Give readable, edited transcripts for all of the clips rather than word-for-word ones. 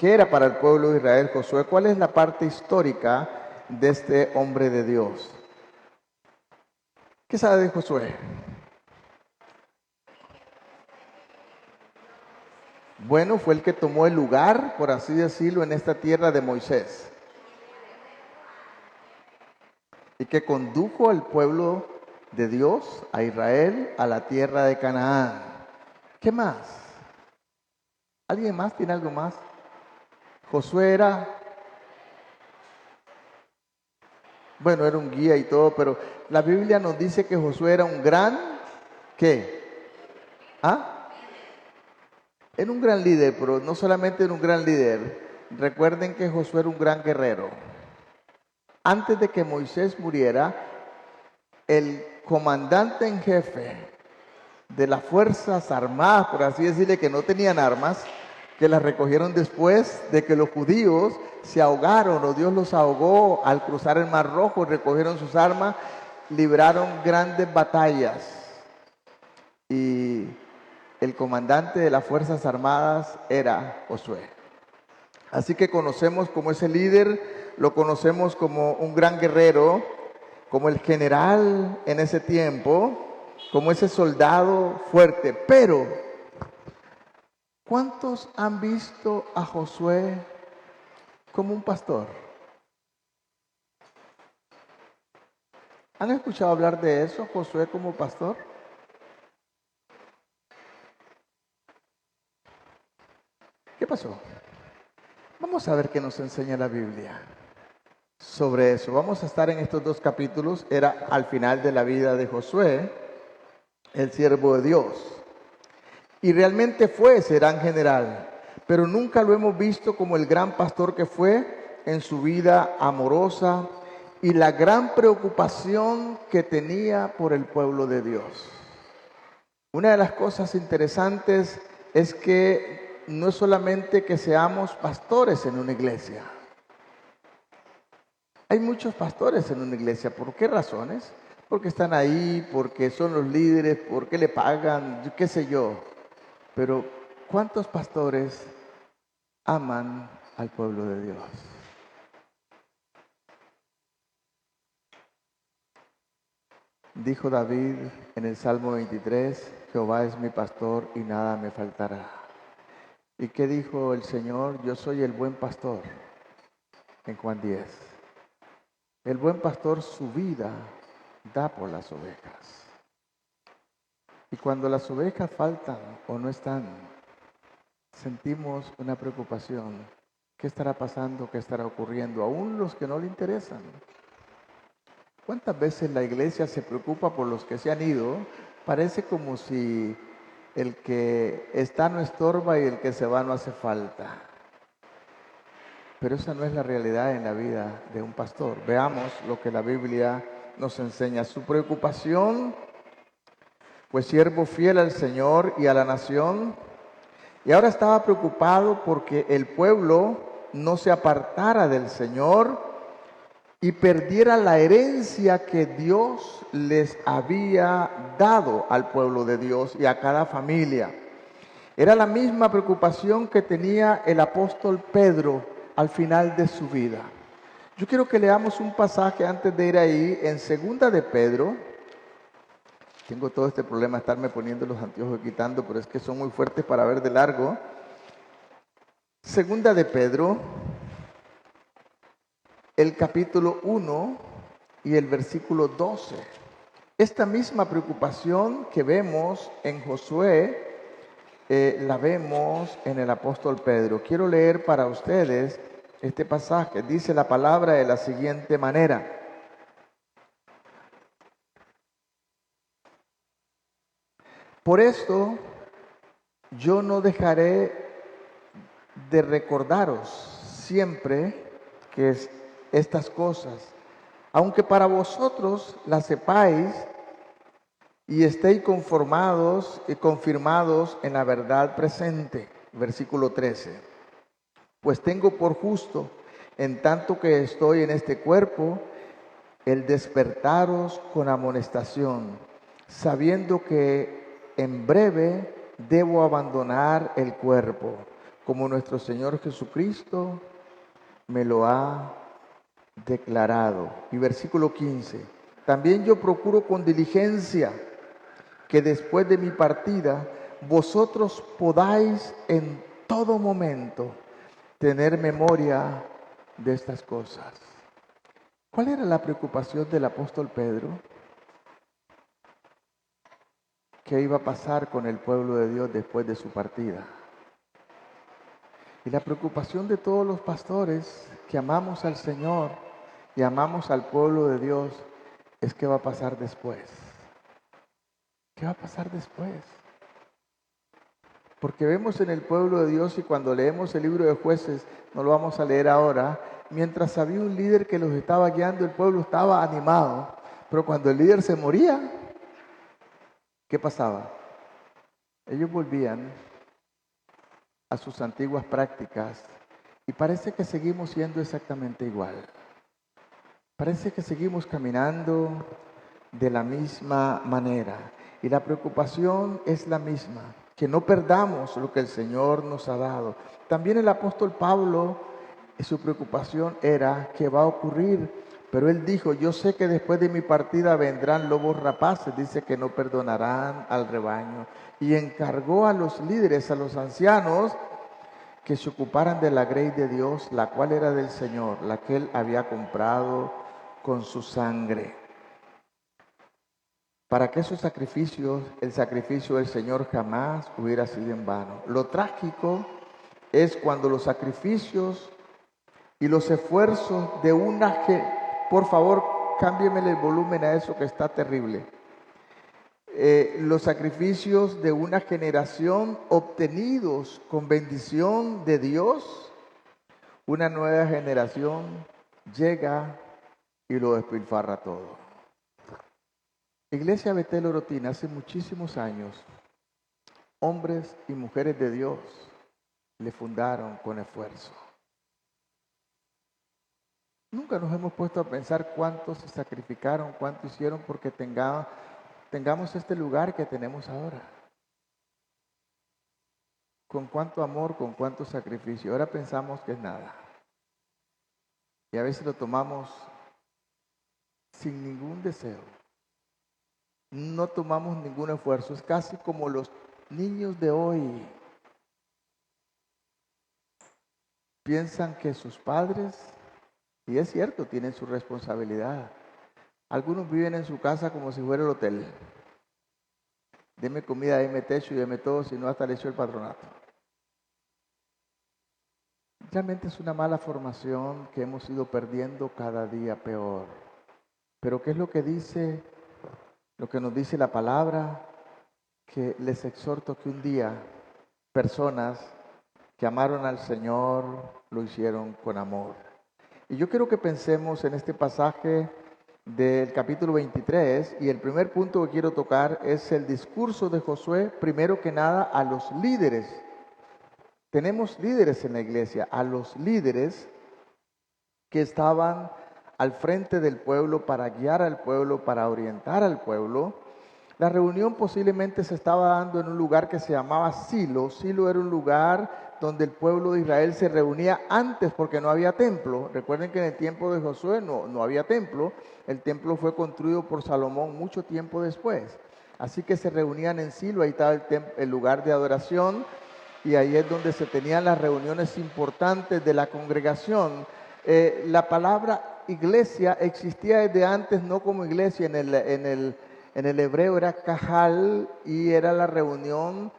¿Qué era para el pueblo de Israel Josué? ¿Cuál es la parte histórica de este hombre de Dios? ¿Qué sabe de Josué? Bueno, fue el que tomó el lugar, por así decirlo, en esta tierra de Moisés. Y que condujo al pueblo de Dios, a Israel, a la tierra de Canaán. ¿Qué más? ¿Alguien más tiene algo más? Josué era, bueno, era un guía y todo, pero la Biblia nos dice que Josué era un gran, ¿qué? ¿Ah? Era un gran líder, pero no solamente era un gran líder. Recuerden que Josué era un gran guerrero. Antes de que Moisés muriera, el comandante en jefe de las fuerzas armadas, por así decirle, que no tenían armas, que las recogieron después de que los judíos se ahogaron o Dios los ahogó al cruzar el Mar Rojo, recogieron sus armas, libraron grandes batallas. Y el comandante de las fuerzas armadas era Josué. Así que conocemos como ese líder, lo conocemos como un gran guerrero, como el general en ese tiempo, como ese soldado fuerte. Pero, ¿cuántos han visto a Josué como un pastor? ¿Han escuchado hablar de eso, Josué como pastor? ¿Qué pasó? Vamos a ver qué nos enseña la Biblia sobre eso. Vamos a estar en estos dos capítulos. Era al final de la vida de Josué, el siervo de Dios. Y realmente fue ese gran general, pero nunca lo hemos visto como el gran pastor que fue en su vida amorosa y la gran preocupación que tenía por el pueblo de Dios. Una de las cosas interesantes es que no es solamente que seamos pastores en una iglesia. Hay muchos pastores en una iglesia. ¿Por qué razones? Porque están ahí, porque son los líderes, porque le pagan, qué sé yo. Pero ¿cuántos pastores aman al pueblo de Dios? Dijo David en el Salmo 23, Jehová es mi pastor y nada me faltará. ¿Y qué dijo el Señor? Yo soy el buen pastor, en Juan 10. El buen pastor su vida da por las ovejas. Y cuando las ovejas faltan o no están, sentimos una preocupación. ¿Qué estará pasando? ¿Qué estará ocurriendo? Aún los que no le interesan. ¿Cuántas veces la iglesia se preocupa por los que se han ido? Parece como si el que está no estorba y el que se va no hace falta. Pero esa no es la realidad en la vida de un pastor. Veamos lo que la Biblia nos enseña. Su preocupación, pues siervo fiel al Señor y a la nación. Y ahora estaba preocupado porque el pueblo no se apartara del Señor y perdiera la herencia que Dios les había dado al pueblo de Dios y a cada familia. Era la misma preocupación que tenía el apóstol Pedro al final de su vida. Yo quiero que leamos un pasaje antes de ir ahí en Segunda de Pedro. Tengo todo este problema de estarme poniendo los anteojos y quitando, pero es que son muy fuertes para ver de largo. Segunda de Pedro, el capítulo 1 y el versículo 12. Esta misma preocupación que vemos en Josué, la vemos en el apóstol Pedro. Quiero leer para ustedes este pasaje. Dice la palabra de la siguiente manera. Por esto yo no dejaré de recordaros siempre que estas cosas, aunque para vosotros las sepáis y estéis conformados y confirmados en la verdad presente. Versículo 13. Pues tengo por justo, en tanto que estoy en este cuerpo, el despertaros con amonestación, sabiendo que en breve debo abandonar el cuerpo, como nuestro Señor Jesucristo me lo ha declarado. Y versículo 15, también yo procuro con diligencia que después de mi partida vosotros podáis en todo momento tener memoria de estas cosas. ¿Cuál era la preocupación del apóstol Pedro? ¿Qué iba a pasar con el pueblo de Dios después de su partida? Y la preocupación de todos los pastores que amamos al Señor y amamos al pueblo de Dios es qué va a pasar después. ¿Qué va a pasar después? Porque vemos en el pueblo de Dios, y cuando leemos el libro de Jueces, no lo vamos a leer ahora, mientras había un líder que los estaba guiando, el pueblo estaba animado. Pero cuando el líder se moría, ¿qué pasaba? Ellos volvían a sus antiguas prácticas y parece que seguimos siendo exactamente igual. Parece que seguimos caminando de la misma manera y la preocupación es la misma, que no perdamos lo que el Señor nos ha dado. También el apóstol Pablo, su preocupación era qué va a ocurrir, pero él dijo, yo sé que después de mi partida vendrán lobos rapaces, dice que no perdonarán al rebaño, y encargó a los líderes, a los ancianos, que se ocuparan de la grey de Dios, la cual era del Señor, la que él había comprado con su sangre. Para que esos sacrificios, el sacrificio del Señor jamás hubiera sido en vano. Lo trágico es cuando los sacrificios y los esfuerzos de una... Por favor, cámbiemele el volumen a eso que está terrible. Los sacrificios de una generación obtenidos con bendición de Dios, una nueva generación llega y lo despilfarra todo. Iglesia Betel Orotina, hace muchísimos años, hombres y mujeres de Dios le fundaron con esfuerzo. Nunca nos hemos puesto a pensar cuántos se sacrificaron, cuánto hicieron porque tengamos este lugar que tenemos ahora. Con cuánto amor, con cuánto sacrificio. Ahora pensamos que es nada. Y a veces lo tomamos sin ningún deseo. No tomamos ningún esfuerzo. Es casi como los niños de hoy. Piensan que sus padres, y es cierto, tienen su responsabilidad. Algunos viven en su casa como si fuera el hotel. Deme comida, deme techo y deme todo, si no hasta le echo el patronato. Realmente es una mala formación que hemos ido perdiendo cada día peor. Pero ¿qué es lo que dice, lo que nos dice la palabra? Que les exhorto que un día personas que amaron al Señor lo hicieron con amor. Y yo quiero que pensemos en este pasaje del capítulo 23 y el primer punto que quiero tocar es el discurso de Josué, primero que nada a los líderes. Tenemos líderes en la iglesia, a los líderes que estaban al frente del pueblo para guiar al pueblo, para orientar al pueblo. La reunión posiblemente se estaba dando en un lugar que se llamaba Silo. Silo era un lugar donde el pueblo de Israel se reunía antes porque no había templo. Recuerden que en el tiempo de Josué no había templo. El templo fue construido por Salomón mucho tiempo después. Así que se reunían en Silo, ahí estaba el lugar de adoración y ahí es donde se tenían las reuniones importantes de la congregación. La palabra iglesia existía desde antes, no como iglesia, en el hebreo era kahal y era la reunión,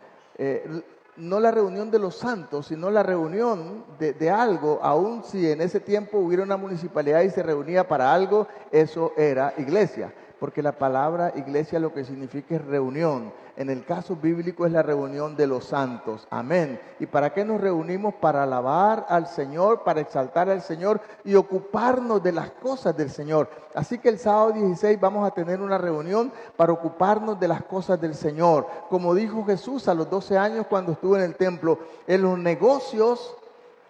no la reunión de los santos, sino la reunión de algo. Aun si en ese tiempo hubiera una municipalidad y se reunía para algo, eso era iglesia. Porque la palabra iglesia lo que significa es reunión. En el caso bíblico es la reunión de los santos. Amén. ¿Y para qué nos reunimos? Para alabar al Señor, para exaltar al Señor y ocuparnos de las cosas del Señor. Así que el sábado 16 vamos a tener una reunión para ocuparnos de las cosas del Señor. Como dijo Jesús a los 12 años cuando estuvo en el templo, en los negocios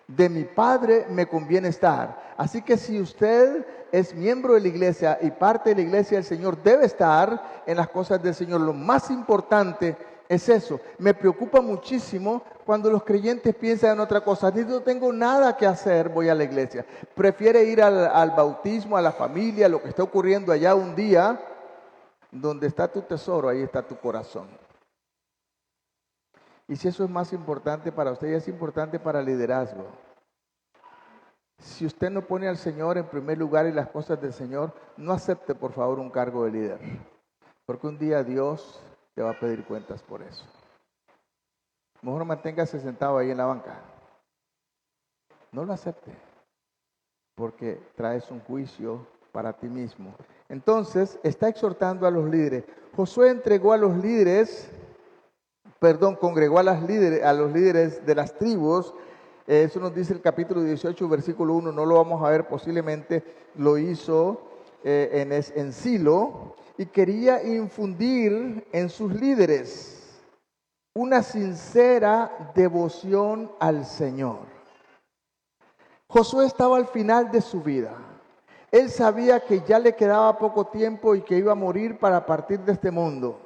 de mi Padre me conviene estar. Así que si usted es miembro de la iglesia y parte de la iglesia del Señor, debe estar en las cosas del Señor. Lo más importante es eso. Me preocupa muchísimo cuando los creyentes piensan en otra cosa. No tengo nada que hacer, voy a la iglesia. Prefiere ir al bautismo, a la familia, lo que está ocurriendo allá un día. Donde está tu tesoro, ahí está tu corazón. Y si eso es más importante para usted, y es importante para el liderazgo. Si usted no pone al Señor en primer lugar y las cosas del Señor, no acepte por favor un cargo de líder. Porque un día Dios te va a pedir cuentas por eso. Mejor manténgase sentado ahí en la banca. No lo acepte. Porque traes un juicio para ti mismo. Entonces, está exhortando a los líderes. Josué congregó a los líderes los líderes de las tribus. Eso nos dice el capítulo 18, versículo 1. No lo vamos a ver, posiblemente lo hizo en Silo. Y quería infundir en sus líderes una sincera devoción al Señor. Josué estaba al final de su vida. Él sabía que ya le quedaba poco tiempo y que iba a morir para partir de este mundo.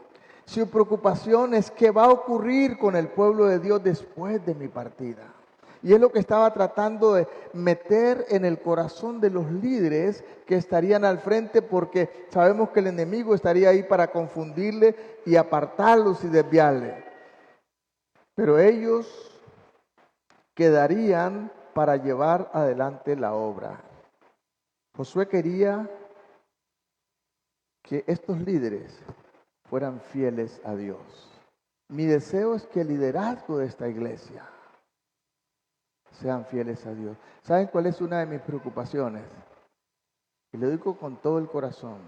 Su preocupación es qué va a ocurrir con el pueblo de Dios después de mi partida. Y es lo que estaba tratando de meter en el corazón de los líderes que estarían al frente, porque sabemos que el enemigo estaría ahí para confundirle y apartarlos y desviarle. Pero ellos quedarían para llevar adelante la obra. Josué quería que estos líderes fueran fieles a Dios. Mi deseo es que el liderazgo de esta iglesia sean fieles a Dios. ¿Saben cuál es una de mis preocupaciones? Y lo digo con todo el corazón.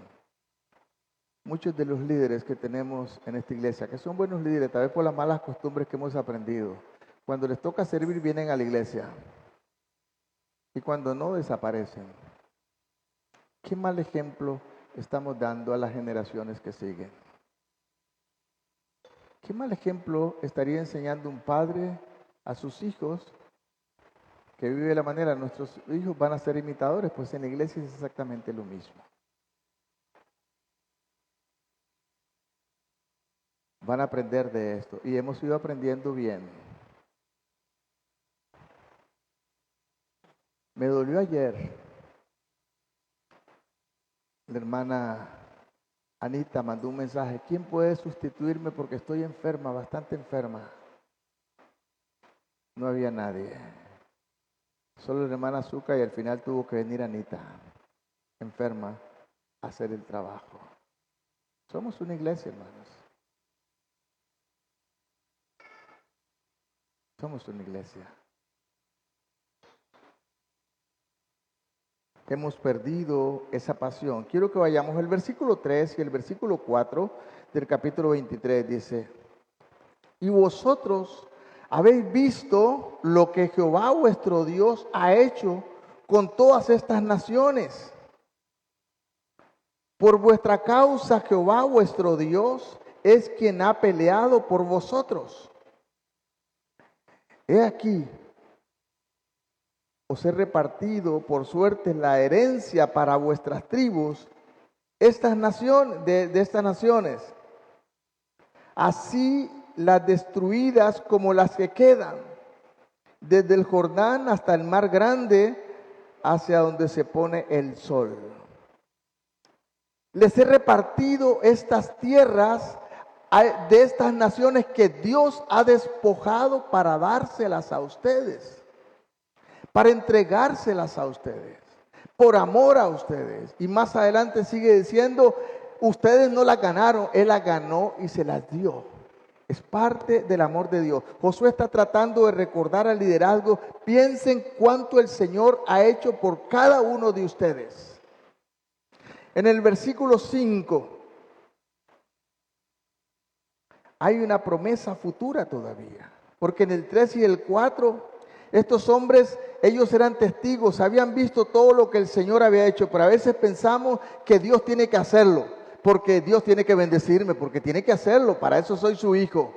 Muchos de los líderes que tenemos en esta iglesia, que son buenos líderes, tal vez por las malas costumbres que hemos aprendido, cuando les toca servir vienen a la iglesia y cuando no desaparecen. ¿Qué mal ejemplo estamos dando a las generaciones que siguen? ¿Qué mal ejemplo estaría enseñando un padre a sus hijos que vive de la manera? Nuestros hijos van a ser imitadores, pues en la iglesia es exactamente lo mismo. Van a aprender de esto y hemos ido aprendiendo bien. Me dolió ayer. La hermana Anita mandó un mensaje. ¿Quién puede sustituirme porque estoy enferma, bastante enferma? No había nadie. Solo la hermana Azúcar y al final tuvo que venir Anita, enferma, a hacer el trabajo. Somos una iglesia, hermanos. Somos una iglesia. Hemos perdido esa pasión. Quiero que vayamos al versículo 3 y el versículo 4 del capítulo 23. Dice, y vosotros habéis visto lo que Jehová vuestro Dios ha hecho con todas estas naciones. Por vuestra causa Jehová vuestro Dios es quien ha peleado por vosotros. He aquí, os he repartido por suerte la herencia para vuestras tribus, estas naciones, de estas naciones, así las destruidas como las que quedan, desde el Jordán hasta el mar grande, hacia donde se pone el sol. Les he repartido estas tierras de estas naciones que Dios ha despojado para dárselas a ustedes, para entregárselas a ustedes, por amor a ustedes. Y más adelante sigue diciendo, ustedes no las ganaron, Él las ganó y se las dio. Es parte del amor de Dios. Josué está tratando de recordar al liderazgo. Piensen cuánto el Señor ha hecho por cada uno de ustedes. En el versículo 5 hay una promesa futura todavía. Porque en el 3 y el 4, estos hombres, ellos eran testigos, habían visto todo lo que el Señor había hecho. Pero a veces pensamos que Dios tiene que hacerlo, porque Dios tiene que bendecirme, porque tiene que hacerlo, para eso soy su hijo.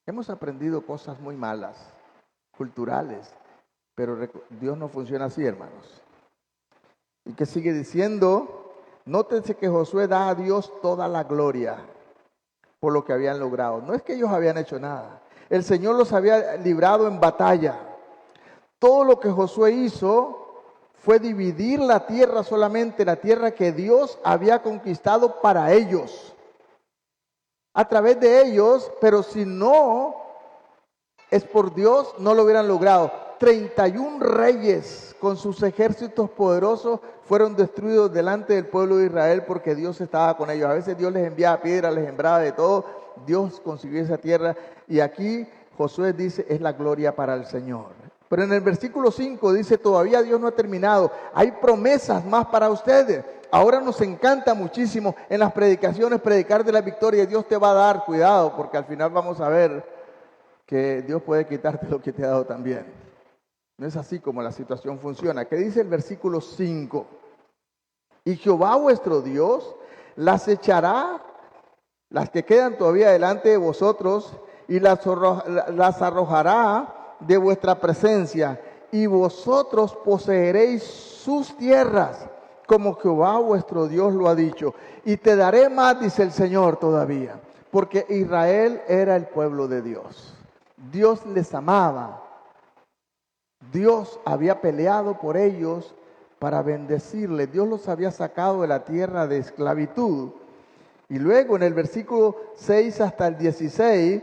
Hemos aprendido cosas muy malas, culturales, pero Dios no funciona así, hermanos. Y que sigue diciendo, nótense que Josué da a Dios toda la gloria. por lo que habían logrado. No es que ellos habían hecho nada. El Señor los había librado en batalla. Todo lo que Josué hizo fue dividir la tierra solamente, la tierra que Dios había conquistado para ellos. A través de ellos, pero si no es por Dios, no lo hubieran logrado. 31 reyes con sus ejércitos poderosos fueron destruidos delante del pueblo de Israel porque Dios estaba con ellos. A veces Dios les enviaba piedras, les sembraba de todo. Dios consiguió esa tierra. Y aquí Josué dice, es la gloria para el Señor. Pero en el versículo 5 dice, todavía Dios no ha terminado. Hay promesas más para ustedes. Ahora nos encanta muchísimo en las predicaciones predicar de la victoria. Dios te va a dar, cuidado, porque al final vamos a ver que Dios puede quitarte lo que te ha dado también. No es así como la situación funciona. ¿Qué dice el versículo 5? Y Jehová vuestro Dios las echará, las que quedan todavía delante de vosotros, y las arrojará de vuestra presencia, y vosotros poseeréis sus tierras, como Jehová vuestro Dios lo ha dicho. Y te daré más, dice el Señor todavía, porque Israel era el pueblo de Dios. Dios les amaba. Dios había peleado por ellos para bendecirles. Dios los había sacado de la tierra de esclavitud. Y luego en el versículo 6 hasta el 16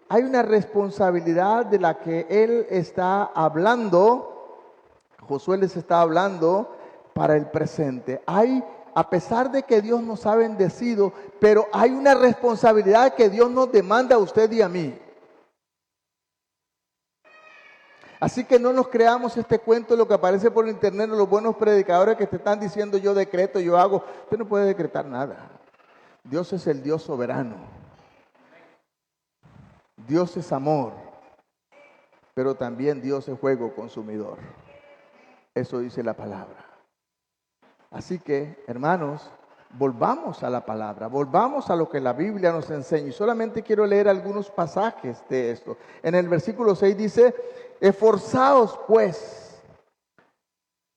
hay una responsabilidad de la que Él está hablando. Josué les está hablando para el presente. A pesar de que Dios nos ha bendecido, pero hay una responsabilidad que Dios nos demanda a usted y a mí. Así que no nos creamos este cuento, lo que aparece por internet, los buenos predicadores que te están diciendo yo decreto, yo hago. Usted no puede decretar nada. Dios es el Dios soberano. Dios es amor, pero también Dios es fuego consumidor. Eso dice la palabra. Así que, hermanos, volvamos a la palabra, volvamos a lo que la Biblia nos enseña. Y solamente quiero leer algunos pasajes de esto. En el versículo 6 dice, esforzaos pues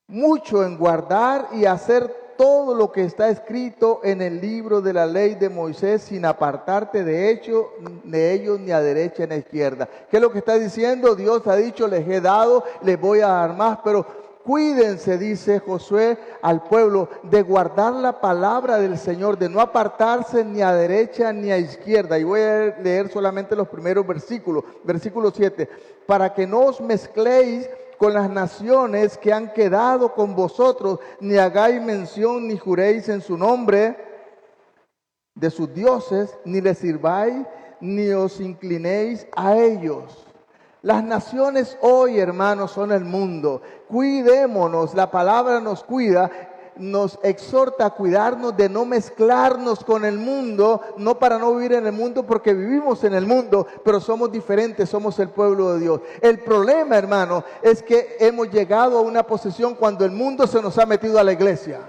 mucho en guardar y hacer todo lo que está escrito en el libro de la ley de Moisés, sin apartarte de ellos ni a derecha ni a izquierda. ¿Qué es lo que está diciendo? Dios ha dicho, les he dado, les voy a dar más, pero cuídense, dice Josué al pueblo, de guardar la palabra del Señor, de no apartarse ni a derecha ni a izquierda. Y voy a leer solamente los primeros versículos. Versículo 7, para que no os mezcléis con las naciones que han quedado con vosotros, ni hagáis mención ni juréis en su nombre de sus dioses, ni les sirváis, ni os inclinéis a ellos. Las naciones hoy, hermanos, son el mundo. Cuidémonos, la palabra nos cuida, nos exhorta a cuidarnos de no mezclarnos con el mundo, no para no vivir en el mundo, porque vivimos en el mundo, pero somos diferentes, somos el pueblo de Dios. El problema, hermano, es que hemos llegado a una posición cuando el mundo se nos ha metido a la iglesia.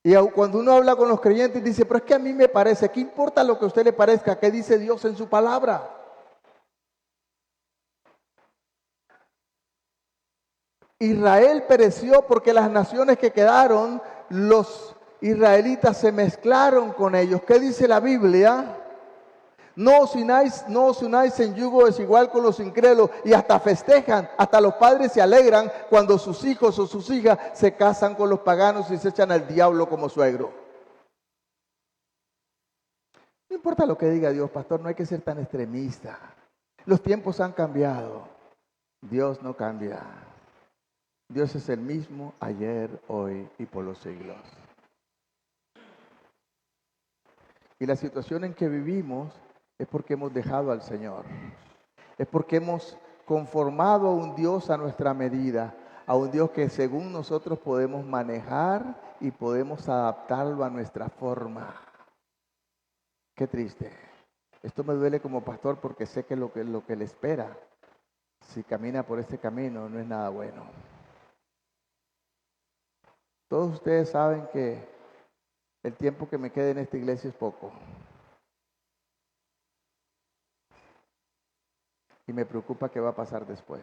Y cuando uno habla con los creyentes dice, pero es que a mí me parece, ¿qué importa lo que a usted le parezca? ¿Qué dice Dios en su palabra? Israel pereció porque las naciones que quedaron, los israelitas se mezclaron con ellos. ¿Qué dice la Biblia? No os unáis en yugo desigual con los incrédulos, y hasta festejan, hasta los padres se alegran cuando sus hijos o sus hijas se casan con los paganos y se echan al diablo como suegro. No importa lo que diga Dios, pastor, no hay que ser tan extremista. Los tiempos han cambiado. Dios no cambia. Dios es el mismo ayer, hoy y por los siglos. Y la situación en que vivimos es porque hemos dejado al Señor. Es porque hemos conformado a un Dios a nuestra medida, a un Dios que según nosotros podemos manejar y podemos adaptarlo a nuestra forma. Qué triste. Esto me duele como pastor porque sé que lo que le espera, si camina por este camino, no es nada bueno. Todos ustedes saben que el tiempo que me queda en esta iglesia es poco. Y me preocupa qué va a pasar después.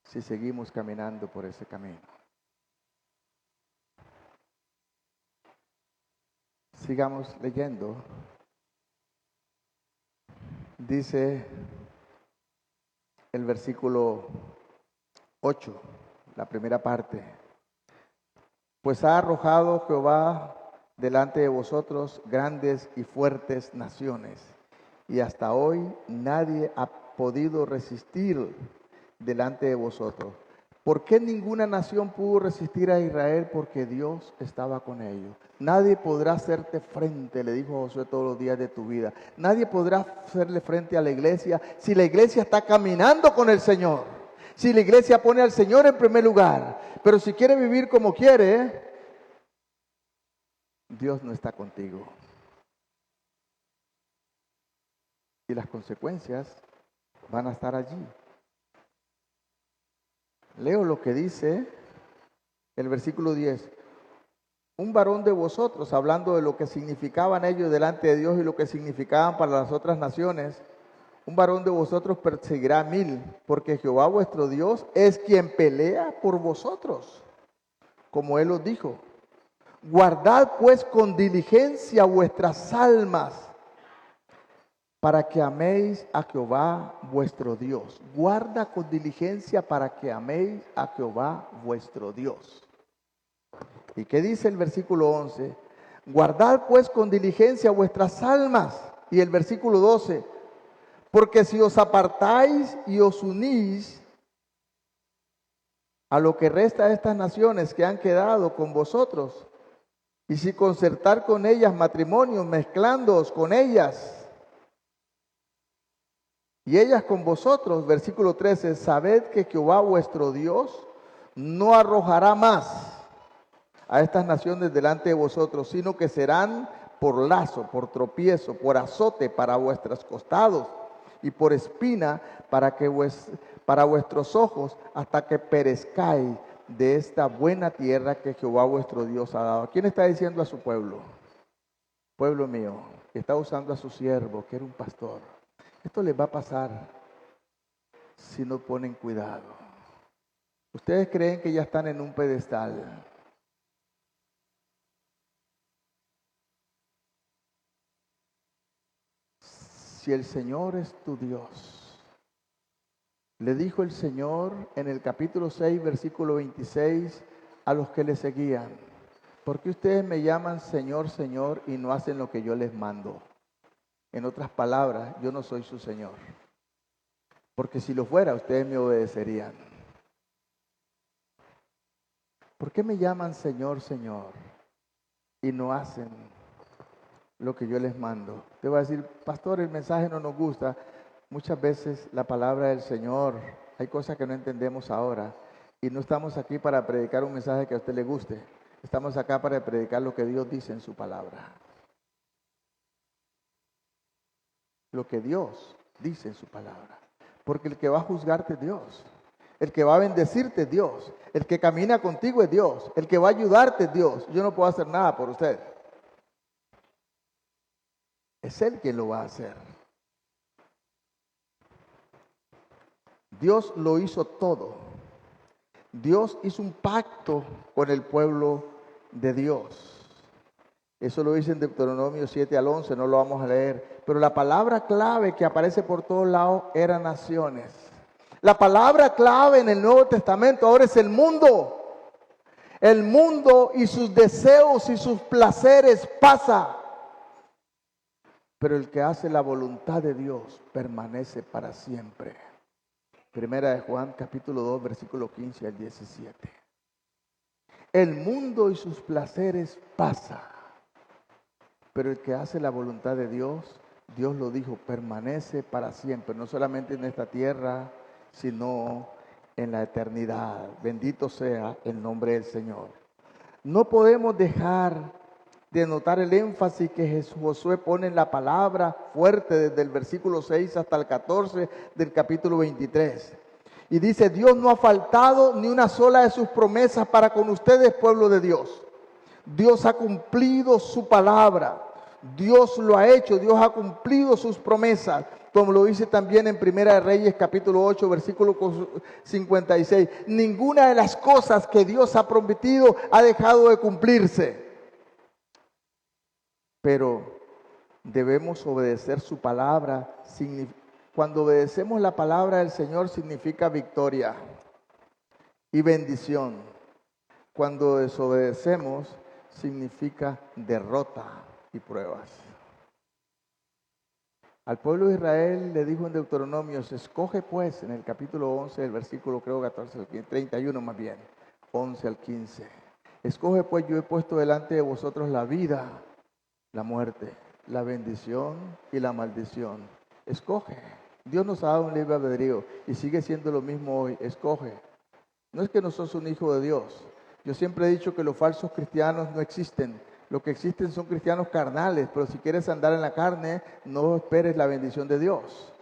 Si seguimos caminando por ese camino. Sigamos leyendo. Dice el versículo 8, la primera parte. Pues ha arrojado Jehová delante de vosotros grandes y fuertes naciones, y hasta hoy nadie ha podido resistir delante de vosotros. ¿Por qué ninguna nación pudo resistir a Israel? Porque Dios estaba con ellos. Nadie podrá hacerte frente, le dijo Josué, todos los días de tu vida. Nadie podrá hacerle frente a la iglesia si la iglesia está caminando con el Señor. Si la iglesia pone al Señor en primer lugar. Pero si quiere vivir como quiere, Dios no está contigo. Y las consecuencias van a estar allí. Leo lo que dice el versículo 10. Un varón de vosotros, hablando de lo que significaban ellos delante de Dios y lo que significaban para las otras naciones, un varón de vosotros perseguirá a 1000, porque Jehová vuestro Dios es quien pelea por vosotros, como Él os dijo. Guardad pues con diligencia vuestras almas, para que améis a Jehová vuestro Dios. Guarda con diligencia para que améis a Jehová vuestro Dios. ¿Y qué dice el versículo 11? Guardad pues con diligencia vuestras almas. Y el versículo 12, porque si os apartáis y os unís a lo que resta de estas naciones que han quedado con vosotros, y si concertar con ellas matrimonios, mezclándoos con ellas, y ellas con vosotros, versículo 13, sabed que Jehová vuestro Dios no arrojará más a estas naciones delante de vosotros, sino que serán por lazo, por tropiezo, por azote para vuestros costados y por espina para vuestros ojos, hasta que perezcáis de esta buena tierra que Jehová vuestro Dios ha dado. ¿Quién está diciendo a su pueblo? Pueblo mío, que está usando a su siervo, que era un pastor. Esto les va a pasar si no ponen cuidado. Ustedes creen que ya están en un pedestal. Si el Señor es tu Dios, le dijo el Señor en el capítulo 6, versículo 26, a los que le seguían: ¿por qué ustedes me llaman Señor, Señor, y no hacen lo que yo les mando? En otras palabras, yo no soy su Señor. Porque si lo fuera, ustedes me obedecerían. ¿Por qué me llaman Señor, Señor, y no hacen lo que yo les mando? Te voy a decir, pastor, el mensaje no nos gusta. Muchas veces la palabra del Señor, hay cosas que no entendemos ahora. Y no estamos aquí para predicar un mensaje que a usted le guste. Estamos acá para predicar lo que Dios dice en su palabra. Lo que Dios dice en su palabra. Porque el que va a juzgarte es Dios. El que va a bendecirte es Dios. El que camina contigo es Dios. El que va a ayudarte es Dios. Yo no puedo hacer nada por usted. Es Él quien lo va a hacer. Dios lo hizo todo. Dios hizo un pacto con el pueblo de Dios. Eso lo dice en Deuteronomio 7 al 11, no lo vamos a leer. Pero la palabra clave que aparece por todos lados era naciones. La palabra clave en el Nuevo Testamento ahora es el mundo. El mundo y sus deseos y sus placeres pasa. Pero el que hace la voluntad de Dios permanece para siempre. Primera de Juan, capítulo 2, versículo 15 al 17. El mundo y sus placeres pasa. Pero el que hace la voluntad de Dios, Dios lo dijo, permanece para siempre. No solamente en esta tierra, sino en la eternidad. Bendito sea el nombre del Señor. No podemos dejar de notar el énfasis que Josué pone en la palabra fuerte desde el versículo 6 hasta el 14 del capítulo 23. Y dice, Dios no ha faltado ni una sola de sus promesas para con ustedes, pueblo de Dios. Dios ha cumplido su palabra. Dios lo ha hecho, Dios ha cumplido sus promesas, como lo dice también en Primera de Reyes capítulo 8 versículo 56. Ninguna de las cosas que Dios ha prometido ha dejado de cumplirse. pero debemos obedecer su palabra. Cuando obedecemos la palabra del Señor significa victoria y bendición. Cuando desobedecemos significa derrota y pruebas. Al pueblo de Israel le dijo en Deuteronomio, escoge pues, en el capítulo 11, el versículo creo 14 al 15, 31 más bien, 11 al 15. Escoge pues, yo he puesto delante de vosotros la vida, la muerte, la bendición y la maldición. Escoge. Dios nos ha dado un libre albedrío y sigue siendo lo mismo hoy. Escoge. No es que no sos un hijo de Dios. Yo siempre he dicho que los falsos cristianos no existen. Lo que existen son cristianos carnales, pero si quieres andar en la carne, no esperes la bendición de Dios.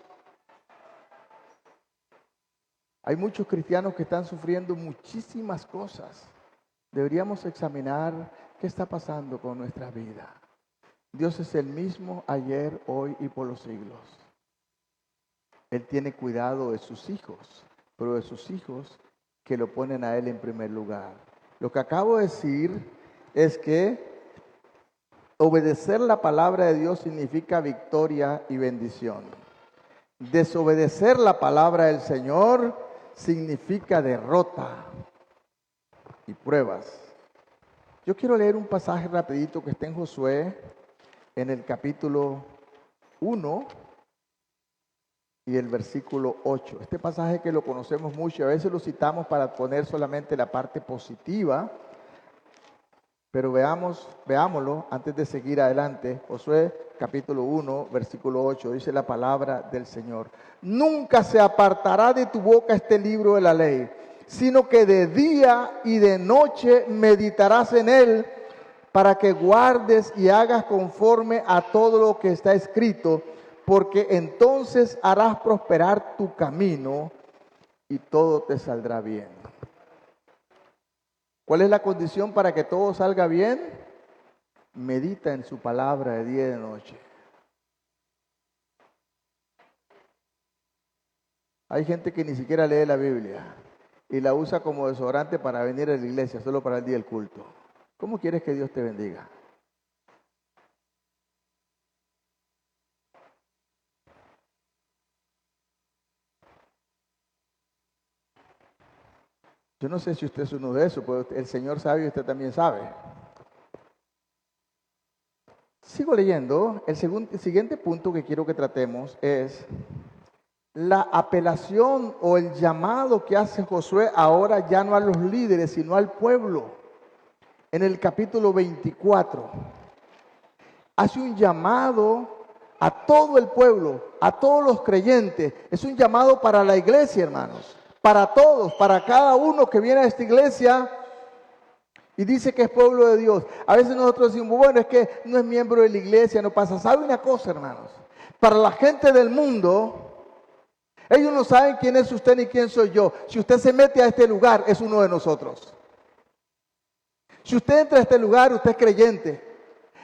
Hay muchos cristianos que están sufriendo muchísimas cosas. Deberíamos examinar qué está pasando con nuestra vida. Dios es el mismo ayer, hoy y por los siglos. Él tiene cuidado de sus hijos, pero de sus hijos que lo ponen a Él en primer lugar. Lo que acabo de decir es que obedecer la palabra de Dios significa victoria y bendición. Desobedecer la palabra del Señor significa derrota y pruebas. Yo quiero leer un pasaje rapidito que está en Josué, en el capítulo 1 y el versículo 8. Este pasaje que lo conocemos mucho, a veces lo citamos para poner solamente la parte positiva, pero veámoslo antes de seguir adelante. Josué capítulo 1, versículo 8, dice la palabra del Señor. Nunca se apartará de tu boca este libro de la ley, sino que de día y de noche meditarás en él, para que guardes y hagas conforme a todo lo que está escrito, porque entonces harás prosperar tu camino y todo te saldrá bien. ¿Cuál es la condición para que todo salga bien? Medita en su palabra de día y de noche. Hay gente que ni siquiera lee la Biblia y la usa como desodorante para venir a la iglesia, solo para el día del culto. ¿Cómo quieres que Dios te bendiga? Yo no sé si usted es uno de esos, pero el Señor sabe y usted también sabe. Sigo leyendo. El siguiente punto que quiero que tratemos es la apelación o el llamado que hace Josué ahora ya no a los líderes, sino al pueblo. En el capítulo 24, hace un llamado a todo el pueblo, a todos los creyentes. Es un llamado para la iglesia, hermanos. Para todos, para cada uno que viene a esta iglesia y dice que es pueblo de Dios. A veces nosotros decimos, bueno, es que no es miembro de la iglesia, no pasa. ¿Sabe una cosa, hermanos? Para la gente del mundo, ellos no saben quién es usted ni quién soy yo. Si usted se mete a este lugar, es uno de nosotros. Si usted entra a este lugar, usted es creyente.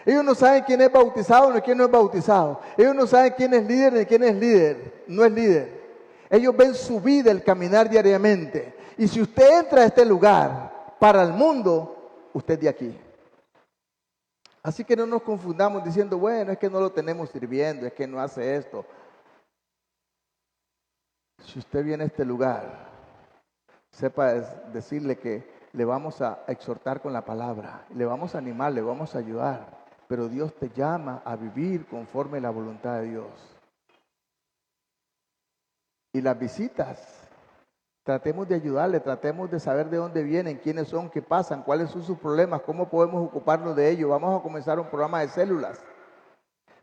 Ellos no saben quién es bautizado ni quién no es bautizado. Ellos no saben quién es líder ni quién es líder. No es líder. Ellos ven su vida, el caminar diariamente. Y si usted entra a este lugar para el mundo, usted es de aquí. Así que no nos confundamos diciendo, bueno, es que no lo tenemos sirviendo, es que no hace esto. Si usted viene a este lugar, sepa decirle que le vamos a exhortar con la palabra, le vamos a animar, le vamos a ayudar, pero Dios te llama a vivir conforme a la voluntad de Dios. Y las visitas, tratemos de ayudarle, tratemos de saber de dónde vienen, quiénes son, qué pasan, cuáles son sus problemas, cómo podemos ocuparnos de ellos. Vamos a comenzar un programa de células.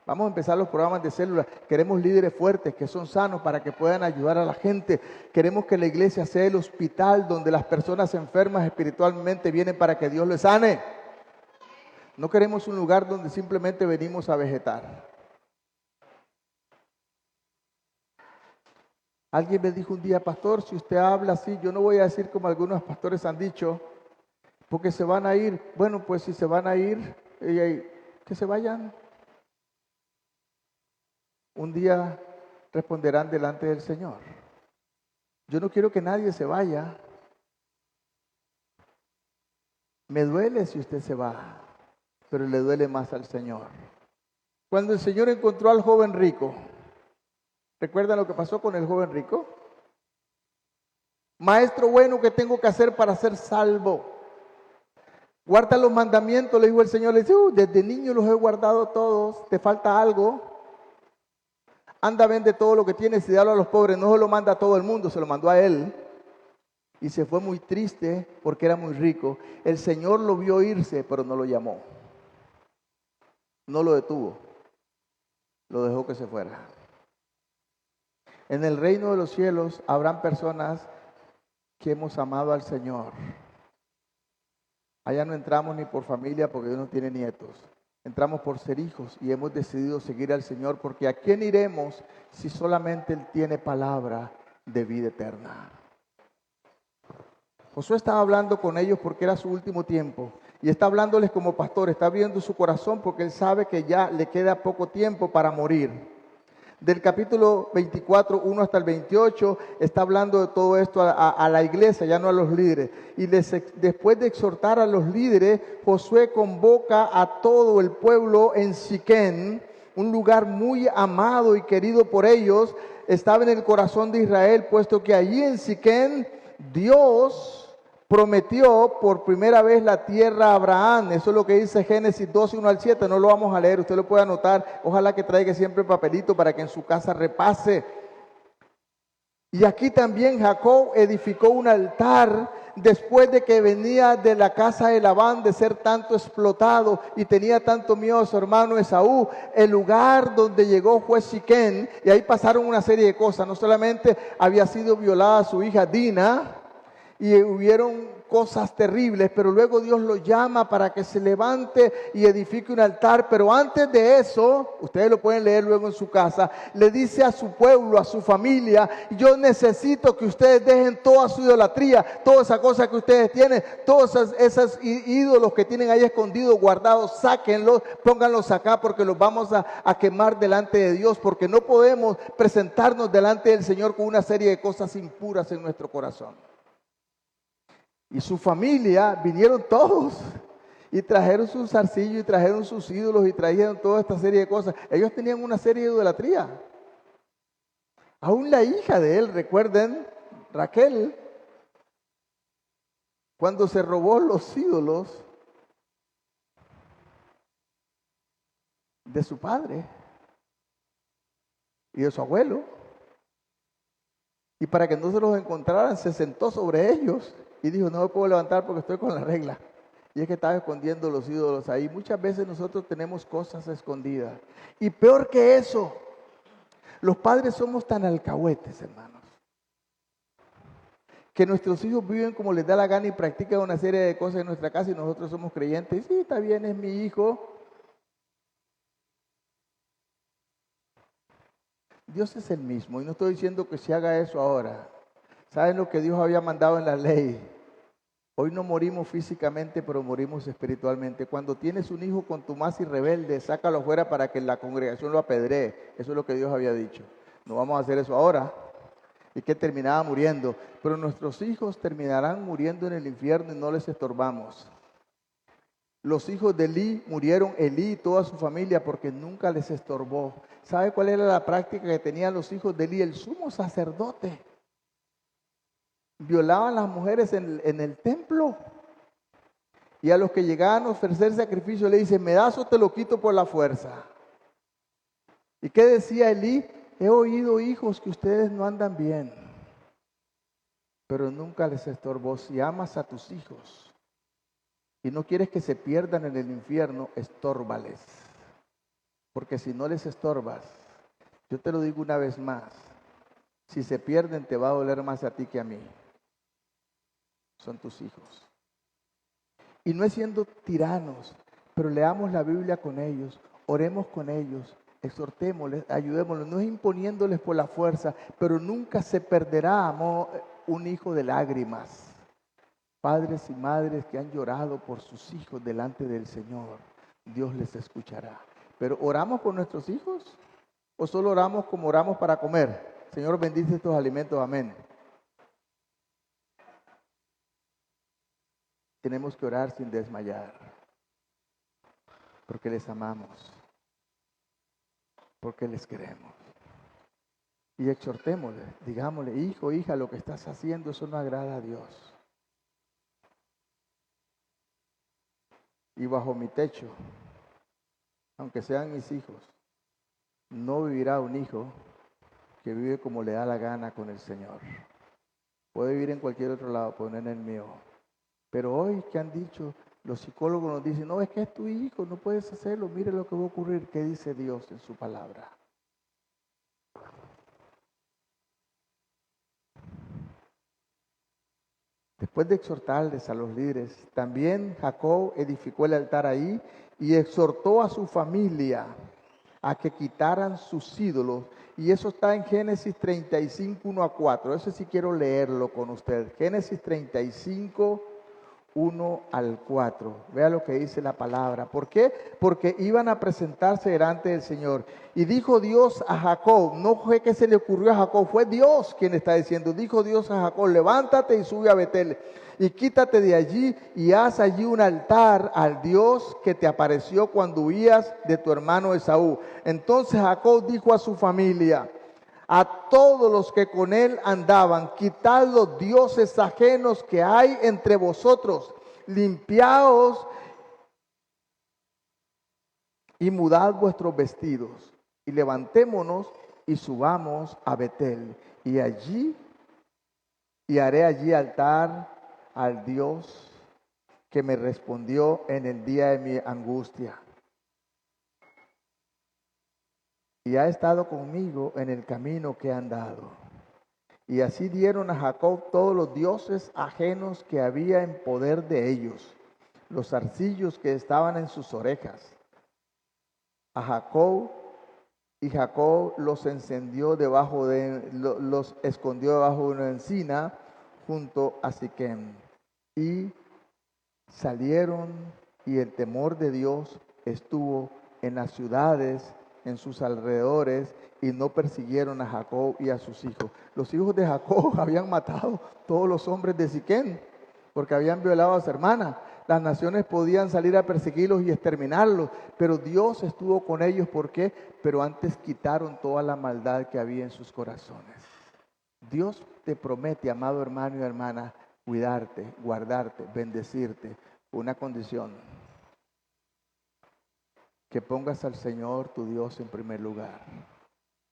Vamos a empezar los programas de células. Queremos líderes fuertes que son sanos para que puedan ayudar a la gente. Queremos que la iglesia sea el hospital donde las personas enfermas espiritualmente vienen para que Dios les sane. No queremos un lugar donde simplemente venimos a vegetar. Alguien me dijo un día, pastor, si usted habla así, yo no voy a decir como algunos pastores han dicho, porque se van a ir. Bueno, pues si se van a ir, que se vayan. Un día responderán delante del Señor. Yo no quiero que nadie se vaya. Me duele si usted se va, pero le duele más al Señor. Cuando el Señor encontró al joven rico, ¿recuerdan lo que pasó con el joven rico? Maestro bueno, ¿qué tengo que hacer para ser salvo? Guarda los mandamientos, le dijo el Señor. Le dice, desde niño los he guardado todos, ¿te falta algo? Anda, vende todo lo que tienes y dalo a los pobres. No se lo manda a todo el mundo, se lo mandó a él. Y se fue muy triste porque era muy rico. El Señor lo vio irse, pero no lo llamó. No lo detuvo. Lo dejó que se fuera. En el reino de los cielos habrán personas que hemos amado al Señor. Allá no entramos ni por familia porque Dios no tiene nietos. Entramos por ser hijos y hemos decidido seguir al Señor porque ¿a quién iremos si solamente Él tiene palabra de vida eterna? Josué estaba hablando con ellos porque era su último tiempo y está hablándoles como pastor, está abriendo su corazón porque Él sabe que ya le queda poco tiempo para morir. Del capítulo 24, 1 hasta el 28, está hablando de todo esto a la iglesia, ya no a los líderes. Y después de exhortar a los líderes, Josué convoca a todo el pueblo en Siquén, un lugar muy amado y querido por ellos. Estaba en el corazón de Israel, puesto que allí en Siquén Dios prometió por primera vez la tierra a Abraham. Eso es lo que dice Génesis 12, 1 al 7. No lo vamos a leer, usted lo puede anotar. Ojalá que traiga siempre papelito para que en su casa repase. Y aquí también Jacob edificó un altar después de que venía de la casa de Labán de ser tanto explotado y tenía tanto miedo a su hermano Esaú. El lugar donde llegó fue Siquén y ahí pasaron una serie de cosas. No solamente había sido violada su hija Dina, y hubieron cosas terribles, pero luego Dios lo llama para que se levante y edifique un altar. Pero antes de eso, ustedes lo pueden leer luego en su casa, le dice a su pueblo, a su familia, yo necesito que ustedes dejen toda su idolatría, toda esa cosa que ustedes tienen, todos esos ídolos que tienen ahí escondidos, guardados, sáquenlos, pónganlos acá porque los vamos a quemar delante de Dios, porque no podemos presentarnos delante del Señor con una serie de cosas impuras en nuestro corazón. Y su familia vinieron todos y trajeron sus zarcillos y trajeron sus ídolos y trajeron toda esta serie de cosas. Ellos tenían una serie de idolatría. Aún la hija de él, recuerden, Raquel, cuando se robó los ídolos de su padre y de su abuelo, y para que no se los encontraran, se sentó sobre ellos y dijo, no me puedo levantar porque estoy con la regla. Y es que estaba escondiendo los ídolos ahí. Muchas veces nosotros tenemos cosas escondidas. Y peor que eso, los padres somos tan alcahuetes, hermanos, que nuestros hijos viven como les da la gana y practican una serie de cosas en nuestra casa y nosotros somos creyentes. Y sí, está bien, es mi hijo. Dios es el mismo y no estoy diciendo que se haga eso ahora. ¿Saben lo que Dios había mandado en la ley? Hoy no morimos físicamente, pero morimos espiritualmente. Cuando tienes un hijo contumaz y rebelde, sácalo fuera para que la congregación lo apedree. Eso es lo que Dios había dicho. No vamos a hacer eso ahora. Y que terminaba muriendo. Pero nuestros hijos terminarán muriendo en el infierno y no les estorbamos. Los hijos de Elí murieron, Elí y toda su familia, porque nunca les estorbó. ¿Sabe cuál era la práctica que tenían los hijos de Elí? El sumo sacerdote. Violaban a las mujeres en el templo. Y a los que llegaban a ofrecer sacrificio le dicen, ¿me das o te lo quito por la fuerza? ¿Y qué decía Elí? He oído, hijos, que ustedes no andan bien, pero nunca les estorbó. Si amas a tus hijos y no quieres que se pierdan en el infierno, estórbales. Porque si no les estorbas, yo te lo digo una vez más, si se pierden te va a doler más a ti que a mí. Son tus hijos. Y no es siendo tiranos, pero leamos la Biblia con ellos, oremos con ellos, exhortémosles, ayudémosles, no es imponiéndoles por la fuerza, pero nunca se perderá, un hijo de lágrimas. Padres y madres que han llorado por sus hijos delante del Señor, Dios les escuchará. Pero ¿oramos por nuestros hijos? ¿O solo oramos como oramos para comer? Señor, bendice estos alimentos, amén. Tenemos que orar sin desmayar, porque les amamos. porque les queremos. Y exhortémosle, digámosle, hijo, hija, lo que estás haciendo, eso no agrada a Dios. Y bajo mi techo, aunque sean mis hijos, no vivirá un hijo que vive como le da la gana con el Señor. Puede vivir en cualquier otro lado, pero no en el mío. Pero hoy, ¿qué han dicho? Los psicólogos nos dicen, no, es que es tu hijo, no puedes hacerlo, mire lo que va a ocurrir. ¿Qué dice Dios en su palabra? Después de exhortarles a los líderes, también Jacob edificó el altar ahí y exhortó a su familia a que quitaran sus ídolos. Y eso está en Génesis 35, 1 a 4. Eso sí quiero leerlo con usted. Génesis 35, 1 al 4. Vea lo que dice la palabra. ¿Por qué? Porque iban a presentarse delante del Señor. Y dijo Dios a Jacob, no fue que se le ocurrió a Jacob, fue Dios quien está diciendo. Dijo Dios a Jacob, levántate y sube a Betel y quítate de allí y haz allí un altar al Dios que te apareció cuando huías de tu hermano Esaú. Entonces Jacob dijo a su familia, a todos los que con él andaban, quitad los dioses ajenos que hay entre vosotros, limpiaos y mudad vuestros vestidos, y levantémonos y subamos a Betel, y haré allí altar al Dios que me respondió en el día de mi angustia. Y ha estado conmigo en el camino que he andado. Y así dieron a Jacob todos los dioses ajenos que había en poder de ellos, los zarcillos que estaban en sus orejas. A Jacob, y Jacob los encendió los escondió debajo de una encina junto a Siquem. Y salieron, y el temor de Dios estuvo en las ciudades, en sus alrededores, y no persiguieron a Jacob y a sus hijos. Los hijos de Jacob habían matado todos los hombres de Siquem, porque habían violado a su hermana. Las naciones podían salir a perseguirlos y exterminarlos, pero Dios estuvo con ellos. ¿Por qué? Pero antes quitaron toda la maldad que había en sus corazones. Dios te promete, amado hermano y hermana, cuidarte, guardarte, bendecirte, una condición: que pongas al Señor tu Dios en primer lugar.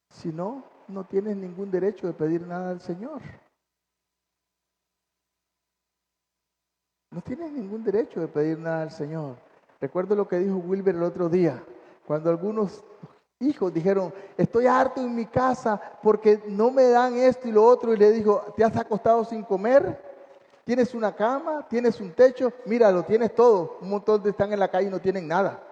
Si no, no tienes ningún derecho de pedir nada al Señor. No tienes ningún derecho de pedir nada al Señor. Recuerdo lo que dijo Wilber el otro día, cuando algunos hijos dijeron, estoy harto en mi casa porque no me dan esto y lo otro, y le dijo, ¿te has acostado sin comer? ¿Tienes una cama? ¿Tienes un techo? Mira, lo tienes todo. Un montón de están en la calle y no tienen nada.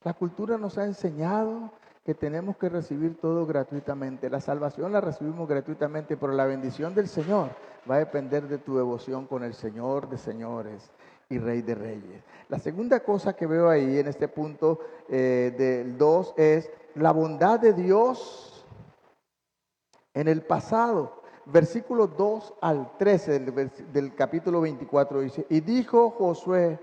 La cultura nos ha enseñado que tenemos que recibir todo gratuitamente. La salvación la recibimos gratuitamente, pero la bendición del Señor va a depender de tu devoción con el Señor de señores y Rey de reyes. La segunda cosa que veo ahí en este punto del 2 es la bondad de Dios en el pasado. Versículos 2 al 13 del capítulo 24 dice, y dijo Josué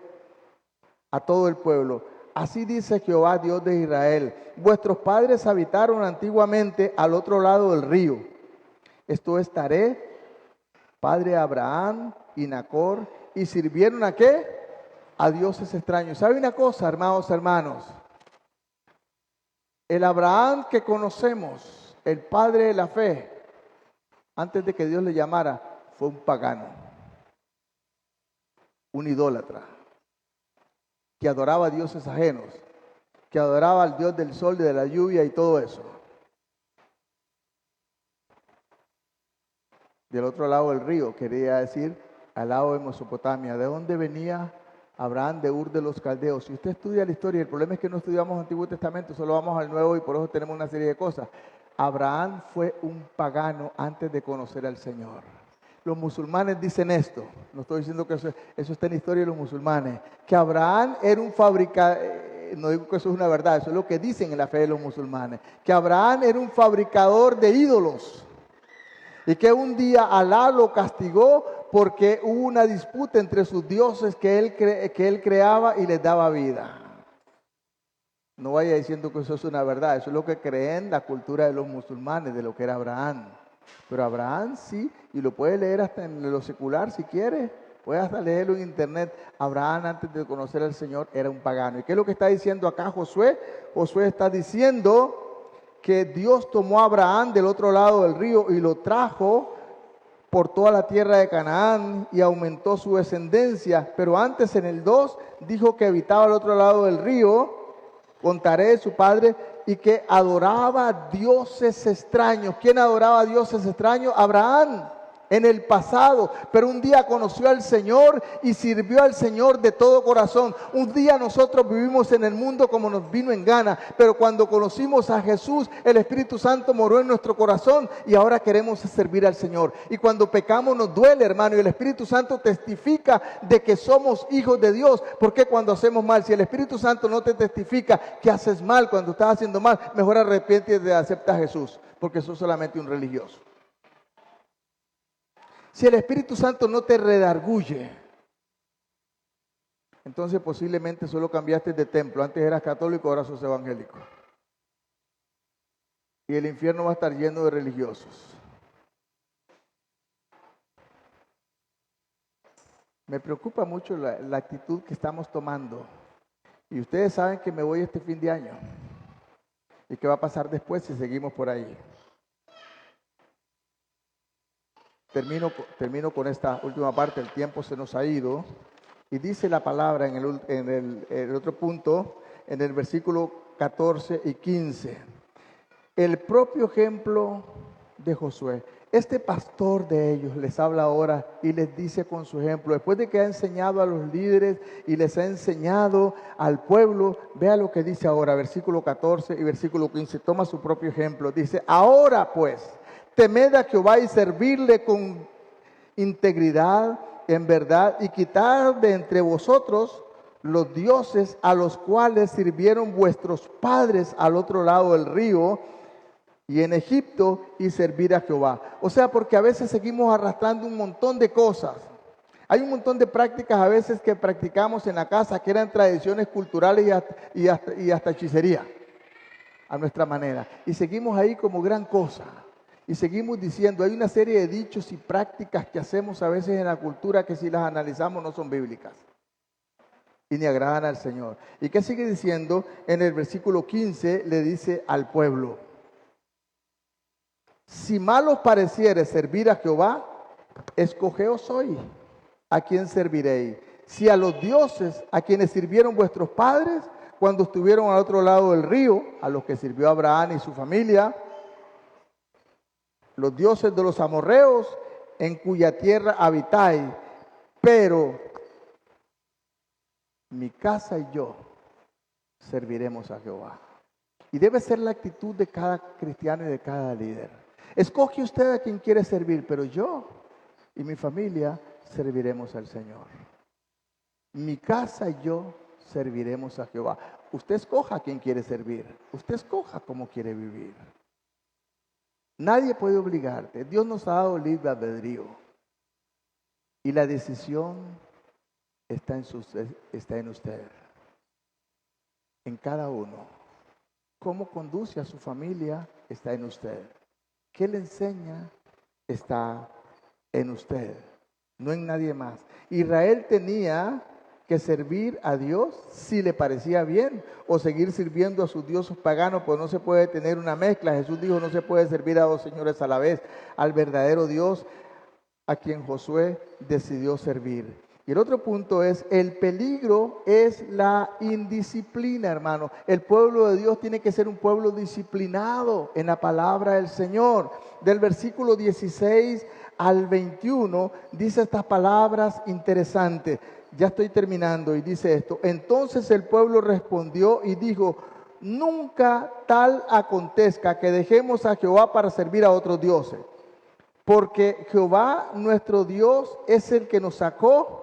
a todo el pueblo, así dice Jehová, Dios de Israel, vuestros padres habitaron antiguamente al otro lado del río. Esto es Taré, padre de Abraham y Nacor, y sirvieron ¿a qué? A dioses extraños. ¿Sabe una cosa, hermanos? El Abraham que conocemos, el padre de la fe, antes de que Dios le llamara, fue un pagano, un idólatra, que adoraba a dioses ajenos, que adoraba al Dios del sol y de la lluvia y todo eso. Del otro lado del río, quería decir, al lado de Mesopotamia. ¿De dónde venía Abraham? De Ur de los Caldeos. Si usted estudia la historia, el problema es que no estudiamos Antiguo Testamento, solo vamos al Nuevo y por eso tenemos una serie de cosas. Abraham fue un pagano antes de conocer al Señor. Los musulmanes dicen esto, no estoy diciendo que eso está en la historia de los musulmanes, que Abraham era un fabricador, no digo que eso es una verdad, eso es lo que dicen en la fe de los musulmanes, que Abraham era un fabricador de ídolos y que un día Alá lo castigó porque hubo una disputa entre sus dioses que él creaba y les daba vida. No vaya diciendo que eso es una verdad, eso es lo que creen la cultura de los musulmanes, de lo que era Abraham. Pero Abraham sí, y lo puede leer hasta en lo secular si quiere, puede hasta leerlo en internet. Abraham antes de conocer al Señor era un pagano. ¿Y qué es lo que está diciendo acá Josué? Josué está diciendo que Dios tomó a Abraham del otro lado del río y lo trajo por toda la tierra de Canaán y aumentó su descendencia. Pero antes en el 2 dijo que habitaba al otro lado del río, contaré de su padre, y que adoraba a dioses extraños. ¿Quién adoraba a dioses extraños? Abraham. En el pasado, pero un día conoció al Señor y sirvió al Señor de todo corazón. Un día nosotros vivimos en el mundo como nos vino en gana, pero cuando conocimos a Jesús, el Espíritu Santo moró en nuestro corazón y ahora queremos servir al Señor. Y cuando pecamos nos duele, hermano, y el Espíritu Santo testifica de que somos hijos de Dios. Porque cuando hacemos mal, si el Espíritu Santo no te testifica que haces mal cuando estás haciendo mal, mejor arrepiéntete y acepta a Jesús, porque sos solamente un religioso. Si el Espíritu Santo no te redarguye, entonces posiblemente solo cambiaste de templo. Antes eras católico, ahora sos evangélico. Y el infierno va a estar lleno de religiosos. Me preocupa mucho la actitud que estamos tomando. Y ustedes saben que me voy este fin de año. ¿Y qué va a pasar después si seguimos por ahí? Termino con esta última parte, el tiempo se nos ha ido. Y dice la palabra en el otro punto, en el versículo 14 y 15. El propio ejemplo de Josué. Este pastor de ellos les habla ahora y les dice con su ejemplo, después de que ha enseñado a los líderes y les ha enseñado al pueblo, vea lo que dice ahora, versículo 14 y versículo 15, toma su propio ejemplo. Dice, ahora pues, temed a Jehová y servirle con integridad, en verdad, y quitar de entre vosotros los dioses a los cuales sirvieron vuestros padres al otro lado del río y en Egipto, y servir a Jehová. O sea, porque a veces seguimos arrastrando un montón de cosas. Hay un montón de prácticas a veces que practicamos en la casa que eran tradiciones culturales y hasta hechicería, a nuestra manera. Y seguimos ahí como gran cosa. Y seguimos diciendo, hay una serie de dichos y prácticas que hacemos a veces en la cultura que si las analizamos no son bíblicas y ni agradan al Señor. ¿Y qué sigue diciendo? En el versículo 15 le dice al pueblo, si mal os pareciere servir a Jehová, escogeos hoy a quién serviréis. Si a los dioses a quienes sirvieron vuestros padres cuando estuvieron al otro lado del río, a los que sirvió Abraham y su familia, los dioses de los amorreos en cuya tierra habitáis, pero mi casa y yo serviremos a Jehová. Y debe ser la actitud de cada cristiano y de cada líder. Escoge usted a quien quiere servir, pero yo y mi familia serviremos al Señor. Mi casa y yo serviremos a Jehová. Usted escoja a quien quiere servir. Usted escoja cómo quiere vivir. Nadie puede obligarte. Dios nos ha dado libre albedrío. Y la decisión está en usted. En cada uno. Cómo conduce a su familia está en usted. ¿Qué le enseña? Está en usted. No en nadie más. Israel tenía que servir a Dios si le parecía bien o seguir sirviendo a sus dioses paganos, pues no se puede tener una mezcla. Jesús dijo, no se puede servir a dos señores a la vez, al verdadero Dios a quien Josué decidió servir. Y el otro punto es, el peligro es la indisciplina, hermano. El pueblo de Dios tiene que ser un pueblo disciplinado en la palabra del Señor. Del versículo 16 al 21 dice estas palabras interesantes. Ya estoy terminando y dice esto. Entonces el pueblo respondió y dijo, nunca tal acontezca que dejemos a Jehová para servir a otros dioses. Porque Jehová nuestro Dios es el que nos sacó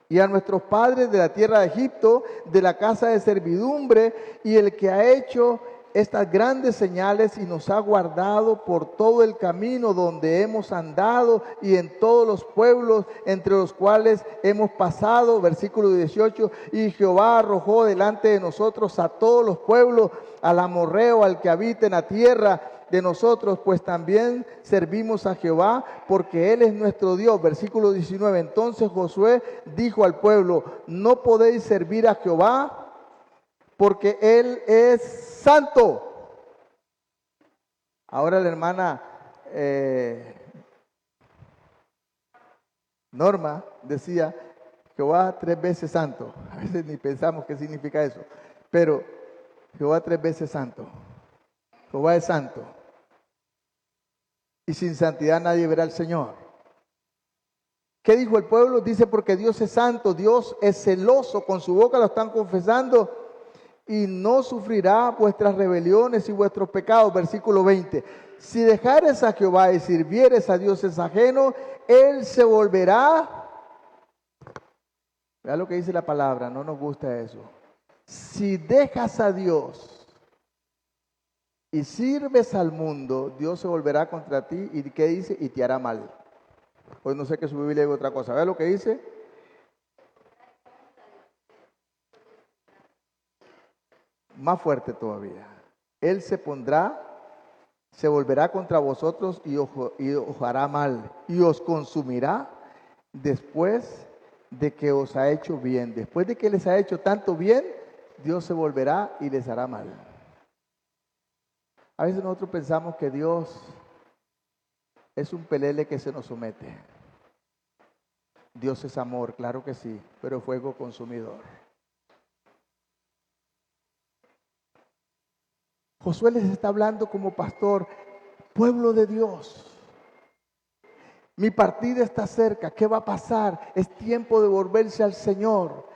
y a nuestros padres de la tierra de Egipto, de la casa de servidumbre, y el que ha hecho estas grandes señales y nos ha guardado por todo el camino donde hemos andado y en todos los pueblos entre los cuales hemos pasado. Versículo 18, y Jehová arrojó delante de nosotros a todos los pueblos, al amorreo, al que habita en la tierra de nosotros, pues también servimos a Jehová, porque Él es nuestro Dios. Versículo 19, entonces Josué dijo al pueblo, no podéis servir a Jehová, porque Él es santo. Ahora la hermana Norma decía, Jehová 3 veces santo. A veces ni pensamos qué significa eso, pero Jehová 3 veces santo. Jehová es santo. Y sin santidad nadie verá al Señor. ¿Qué dijo el pueblo? Dice, porque Dios es santo, Dios es celoso, con su boca lo están confesando, y no sufrirá vuestras rebeliones y vuestros pecados. Versículo 20. Si dejares a Jehová y sirvieres a dioses ajenos, Él se volverá. Vea lo que dice la palabra, no nos gusta eso. Si dejas a Dios y sirves al mundo, Dios se volverá contra ti. ¿Y qué dice? Y te hará mal. Hoy no sé que su Biblia diga otra cosa. Vea lo que dice. Más fuerte todavía. Él se volverá contra vosotros y os hará mal, y os consumirá después de que os ha hecho bien. Después de que les ha hecho tanto bien, Dios se volverá y les hará mal. A veces nosotros pensamos que Dios es un pelele que se nos somete. Dios es amor, claro que sí, pero fuego consumidor. Josué les está hablando como pastor, pueblo de Dios. Mi partida está cerca, ¿qué va a pasar? Es tiempo de volverse al Señor.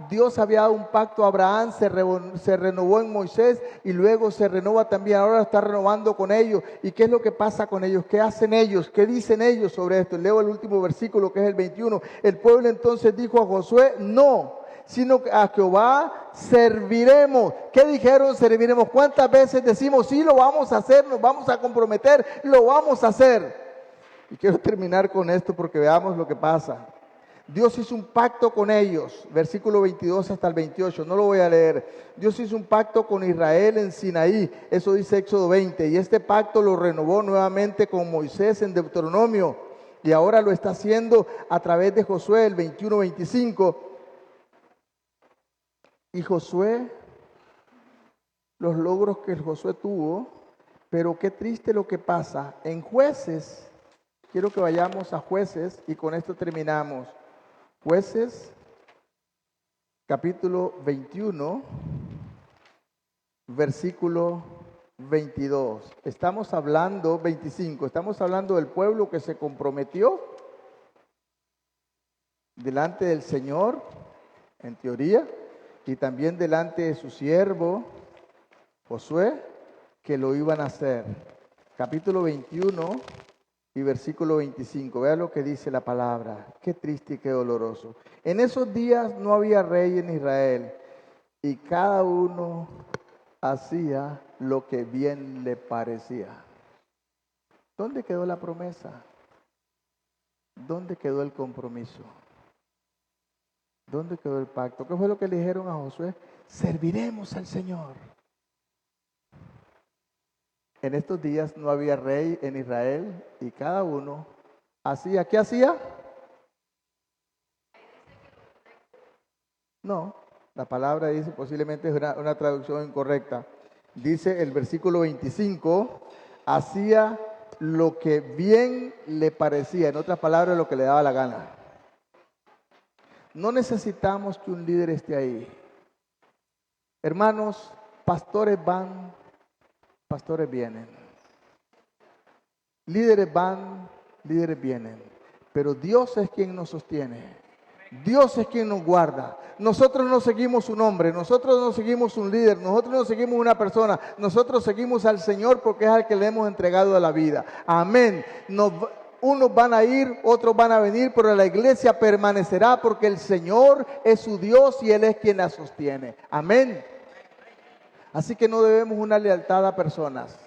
Dios había dado un pacto a Abraham, se renovó en Moisés y luego se renova también, ahora está renovando con ellos. ¿Y qué es lo que pasa con ellos? ¿Qué hacen ellos? ¿Qué dicen ellos sobre esto? Leo el último versículo que es el 21. El pueblo entonces dijo a Josué, no, sino a Jehová serviremos. ¿Qué dijeron? Serviremos. ¿Cuántas veces decimos, sí, lo vamos a hacer, nos vamos a comprometer, lo vamos a hacer? Y quiero terminar con esto porque veamos lo que pasa. Dios hizo un pacto con ellos, versículo 22 hasta el 28, no lo voy a leer. Dios hizo un pacto con Israel en Sinaí, eso dice Éxodo 20, y este pacto lo renovó nuevamente con Moisés en Deuteronomio, y ahora lo está haciendo a través de Josué, el 21-25. Y Josué, los logros que Josué tuvo, pero qué triste lo que pasa. En Jueces, quiero que vayamos a Jueces y con esto terminamos. Jueces, capítulo 21, versículo 22. Estamos hablando, 25, estamos hablando del pueblo que se comprometió delante del Señor, en teoría, y también delante de su siervo Josué, que lo iban a hacer. Capítulo 21 y versículo 25. Vea lo que dice la palabra. Qué triste y qué doloroso. En esos días no había rey en Israel, y cada uno hacía lo que bien le parecía. ¿Dónde quedó la promesa? ¿Dónde quedó el compromiso? ¿Dónde quedó el pacto? ¿Qué fue lo que le dijeron a Josué? Serviremos al Señor. En estos días no había rey en Israel y cada uno hacía. ¿Qué hacía? No, la palabra dice, posiblemente es una traducción incorrecta. Dice el versículo 25, hacía lo que bien le parecía. En otras palabras, lo que le daba la gana. No necesitamos que un líder esté ahí. Hermanos, pastores van, pastores vienen. Líderes van, líderes vienen. Pero Dios es quien nos sostiene. Dios es quien nos guarda. Nosotros no seguimos un hombre, nosotros no seguimos un líder, nosotros no seguimos una persona. Nosotros seguimos al Señor porque es al que le hemos entregado la vida. Amén. Unos van a ir, otros van a venir, pero la iglesia permanecerá porque el Señor es su Dios y Él es quien la sostiene. Amén. Así que no debemos una lealtad a personas,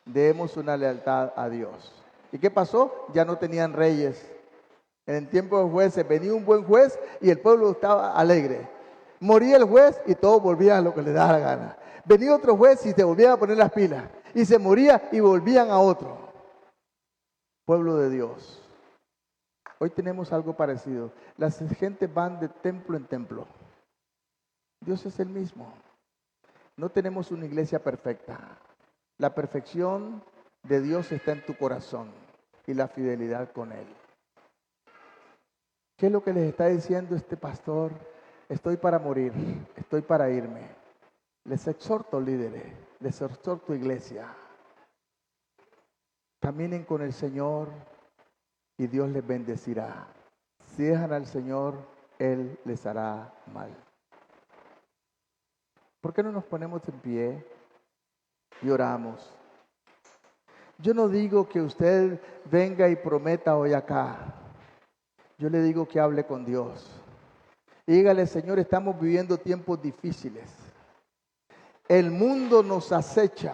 debemos una lealtad a Dios. ¿Y qué pasó? Ya no tenían reyes. En el tiempo de jueces venía un buen juez y el pueblo estaba alegre. Moría el juez y todos volvían a lo que les daba la gana. Venía otro juez y se volvían a poner las pilas. Y se moría y volvían a otro. Pueblo de Dios. Hoy tenemos algo parecido. Las gentes van de templo en templo. Dios es el mismo. No tenemos una iglesia perfecta. La perfección de Dios está en tu corazón y la fidelidad con Él. ¿Qué es lo que les está diciendo este pastor? Estoy para morir, estoy para irme. Les exhorto, líderes, les exhorto, iglesia. Caminen con el Señor y Dios les bendecirá. Si dejan al Señor, Él les hará mal. ¿Por qué no nos ponemos en pie y oramos? Yo no digo que usted venga y prometa hoy acá. Yo le digo que hable con Dios. Y dígale, Señor, estamos viviendo tiempos difíciles. El mundo nos acecha.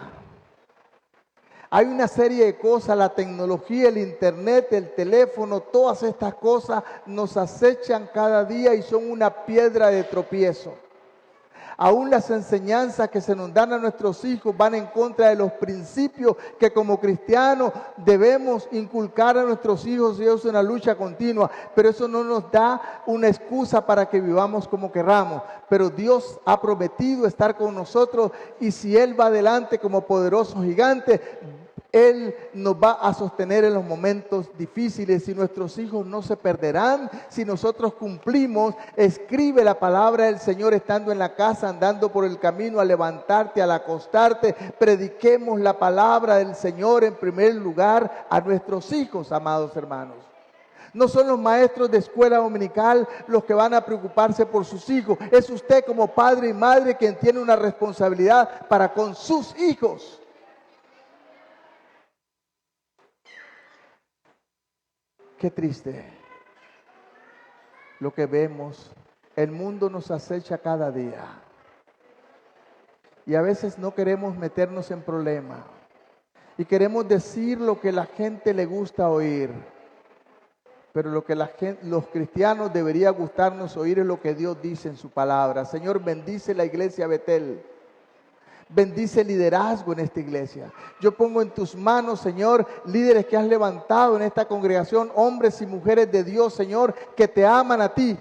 Hay una serie de cosas, la tecnología, el internet, el teléfono, todas estas cosas nos acechan cada día y son una piedra de tropiezo. Aún las enseñanzas que se nos dan a nuestros hijos van en contra de los principios que como cristianos debemos inculcar a nuestros hijos, y eso es una lucha continua, pero eso no nos da una excusa para que vivamos como querramos. Pero Dios ha prometido estar con nosotros y si Él va adelante como poderoso gigante, Él nos va a sostener en los momentos difíciles y nuestros hijos no se perderán si nosotros cumplimos. Escribe la palabra del Señor estando en la casa, andando por el camino, al levantarte, al acostarte. Prediquemos la palabra del Señor en primer lugar a nuestros hijos, amados hermanos. No son los maestros de escuela dominical los que van a preocuparse por sus hijos. Es usted como padre y madre quien tiene una responsabilidad para con sus hijos. Qué triste lo que vemos. El mundo nos acecha cada día. Y a veces no queremos meternos en problemas. Y queremos decir lo que la gente le gusta oír. Pero lo que los cristianos debería gustarnos oír es lo que Dios dice en su palabra. Señor, bendice la iglesia Betel. Bendice el liderazgo en esta iglesia. Yo pongo en tus manos, Señor, líderes que has levantado en esta congregación, hombres y mujeres de Dios, Señor, que te aman a ti.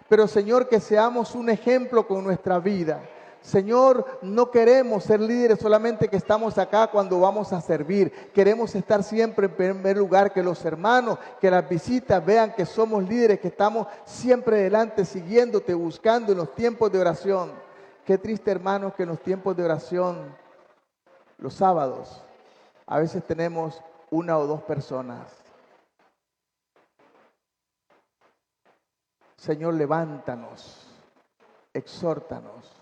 Pero, Señor, que seamos un ejemplo con nuestra vida. Señor, no queremos ser líderes solamente que estamos acá cuando vamos a servir. Queremos estar siempre en primer lugar, que los hermanos, que las visitas vean que somos líderes, que estamos siempre delante siguiéndote, buscando en los tiempos de oración. Qué triste, hermanos, que en los tiempos de oración, los sábados, a veces tenemos una o dos personas. Señor, levántanos, exhórtanos,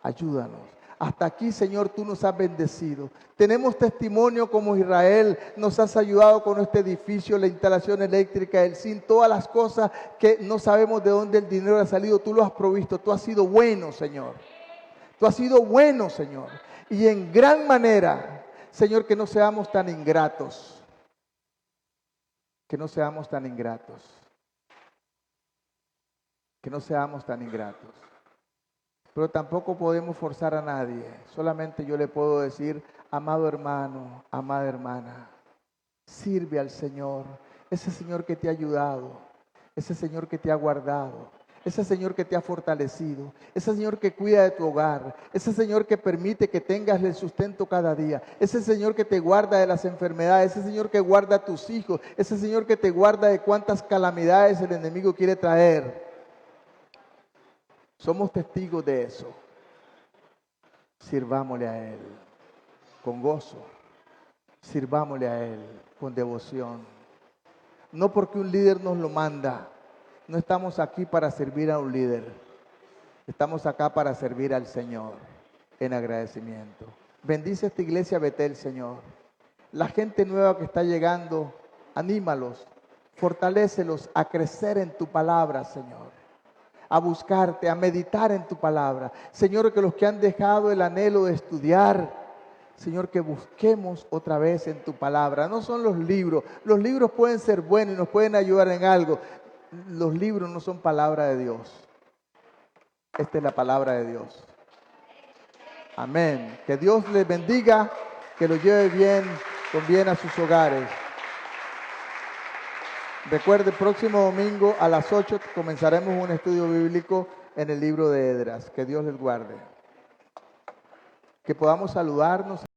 ayúdanos. Hasta aquí, Señor, tú nos has bendecido. Tenemos testimonio como Israel. Nos has ayudado con este edificio, la instalación eléctrica, el zinc, todas las cosas que no sabemos de dónde el dinero ha salido. Tú lo has provisto. Tú has sido bueno, Señor. Tú has sido bueno, Señor. Y en gran manera, Señor, que no seamos tan ingratos. Que no seamos tan ingratos. Que no seamos tan ingratos. Pero tampoco podemos forzar a nadie. Solamente yo le puedo decir, amado hermano, amada hermana, sirve al Señor. Ese Señor que te ha ayudado, ese Señor que te ha guardado, ese Señor que te ha fortalecido, ese Señor que cuida de tu hogar, ese Señor que permite que tengas el sustento cada día, ese Señor que te guarda de las enfermedades, ese Señor que guarda a tus hijos, ese Señor que te guarda de cuántas calamidades el enemigo quiere traer. Somos testigos de eso. Sirvámosle a Él con gozo. Sirvámosle a Él con devoción. No porque un líder nos lo manda. No estamos aquí para servir a un líder. Estamos acá para servir al Señor en agradecimiento. Bendice esta iglesia Betel, Señor. La gente nueva que está llegando, anímalos, fortalécelos a crecer en tu palabra, Señor. a buscarte, a meditar en tu palabra. Señor, que los que han dejado el anhelo de estudiar, Señor, que busquemos otra vez en tu palabra. No son los libros. Los libros pueden ser buenos y nos pueden ayudar en algo. Los libros no son palabra de Dios. Esta es la palabra de Dios. Amén. Que Dios les bendiga, que los lleve bien, con bien a sus hogares. Recuerde, el próximo domingo a las 8 comenzaremos un estudio bíblico en el libro de Esdras. Que Dios les guarde. Que podamos saludarnos.